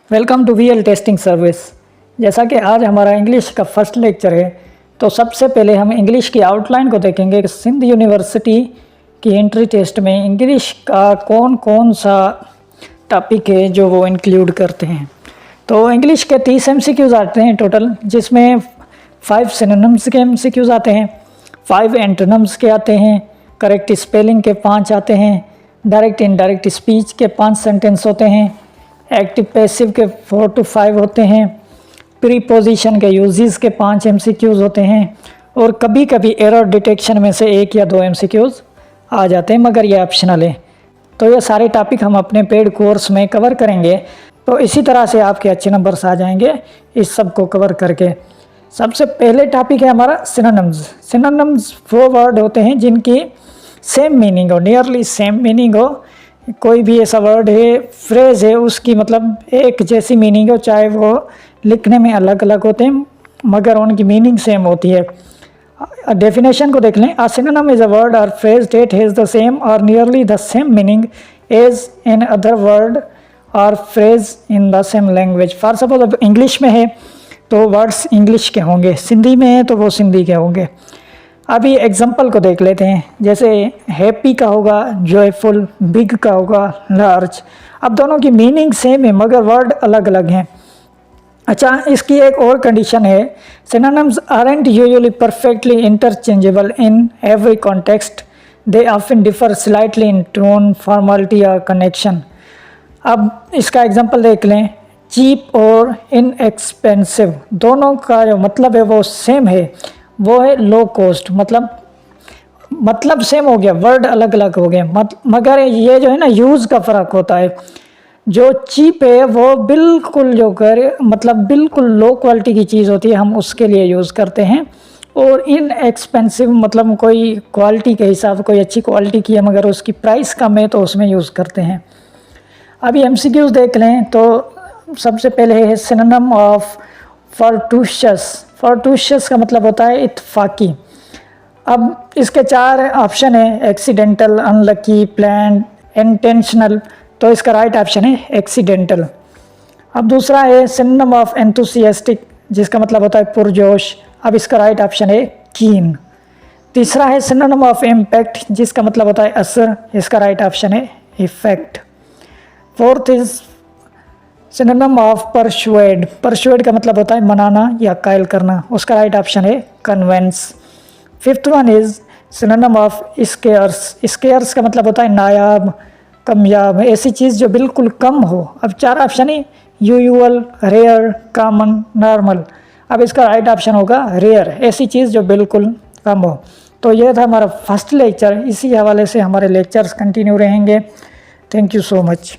Welcome to VL testing service. जैसा कि आज हमारा इंग्लिश का फर्स्ट लेक्चर है, तो सबसे पहले हम इंग्लिश की आउटलाइन को देखेंगे कि सिंध यूनिवर्सिटी की एंट्री टेस्ट में इंग्लिश का कौन कौन सा टॉपिक है जो वो इंक्लूड करते हैं। तो इंग्लिश के 30 MCQs आते हैं टोटल, जिसमें 5 सिनोनिम्स के MCQs आते हैं, 5 एंटोनिम्स के आते हैं, करेक्ट स्पेलिंग के 5 आते हैं, डायरेक्ट इनडायरेक्ट स्पीच के 5 सेंटेंस होते हैं, एक्टिव पैसिव के 4 to 5 होते हैं, प्रीपोजिशन के यूजेस के 5 MCQs होते हैं, और कभी कभी एरर डिटेक्शन में से 1 या 2 MCQs आ जाते हैं, मगर ये ऑप्शनल है। तो ये सारे टॉपिक हम अपने पेड कोर्स में कवर करेंगे, तो इसी तरह से आपके अच्छे नंबर्स आ जाएंगे इस सब को कवर करके। सबसे पहले टॉपिक है हमारा सिनोनिम्स। सिनोनिम्स वो वर्ड होते हैं जिनकी सेम मीनिंग हो, नियरली सेम मीनिंग हो। कोई भी ऐसा वर्ड है, फ्रेज़ है, उसकी मतलब एक जैसी मीनिंग हो, चाहे वो लिखने में अलग अलग होते हैं मगर उनकी मीनिंग सेम होती है। डेफिनेशन को देख लें। A synonym is a word or phrase that has the same or nearly the same meaning as in other word or phrase in the same language. For suppose English में है तो words English के होंगे, सिंधी में है तो वो सिंधी के होंगे। अभी एग्जांपल को देख लेते हैं। जैसे हैप्पी का होगा जॉयफुल, बिग का होगा लार्ज। अब दोनों की मीनिंग सेम है मगर वर्ड अलग अलग हैं। अच्छा, इसकी एक और कंडीशन है, synonyms aren't usually perfectly interchangeable in every context, they often differ slightly in tone, formality और कनेक्शन। अब इसका एग्जांपल देख लें। चीप और इनएक्सपेंसिव, दोनों का जो मतलब है वो सेम है, वो है लो कॉस्ट। मतलब सेम हो गया, वर्ड अलग अलग हो गए, मगर ये जो है ना यूज़ का फ़र्क होता है। जो चीप है वो बिल्कुल बिल्कुल लो क्वालिटी की चीज़ होती है, हम उसके लिए यूज़ करते हैं। और इनएक्सपेंसिव मतलब कोई क्वालिटी के हिसाब कोई अच्छी क्वालिटी की है मगर उसकी प्राइस कम है तो उसमें यूज़ करते हैं। अभी MCQs देख लें तो सबसे पहले है सिनोनिम ऑफ फॉर्टूशियस। फॉर्टूशियस का मतलब होता है इत्तफाकी। अब इसके 4 ऑप्शन है, एक्सीडेंटल, अनलकी, प्लान्ड, इंटेंशनल। तो इसका राइट ऑप्शन है एक्सीडेंटल। अब दूसरा है सिनोनिम ऑफ एंथुसियास्टिक, जिसका मतलब होता है पुरजोश। अब इसका राइट ऑप्शन है कीन। तीसरा है सिनोनिम ऑफ इम्पैक्ट, जिसका मतलब होता है असर। इसका राइट ऑप्शन है effect. Fourth is synonym of persuade. Persuade का मतलब होता है मनाना या कायल करना, उसका राइट ऑप्शन है convince. Fifth one is synonym of scarce. Scarce का मतलब होता है नायाब, कामयाब, ऐसी चीज़ जो बिल्कुल कम हो। अब 4 ऑप्शन है, यूजुअल, रेयर, कॉमन, नॉर्मल। अब इसका राइट ऑप्शन होगा रेयर, ऐसी चीज़ जो बिल्कुल कम हो। तो ये था हमारा फर्स्ट लेक्चर। इसी हवाले से हमारे लेक्चर्स कंटिन्यू रहेंगे। Thank you so much.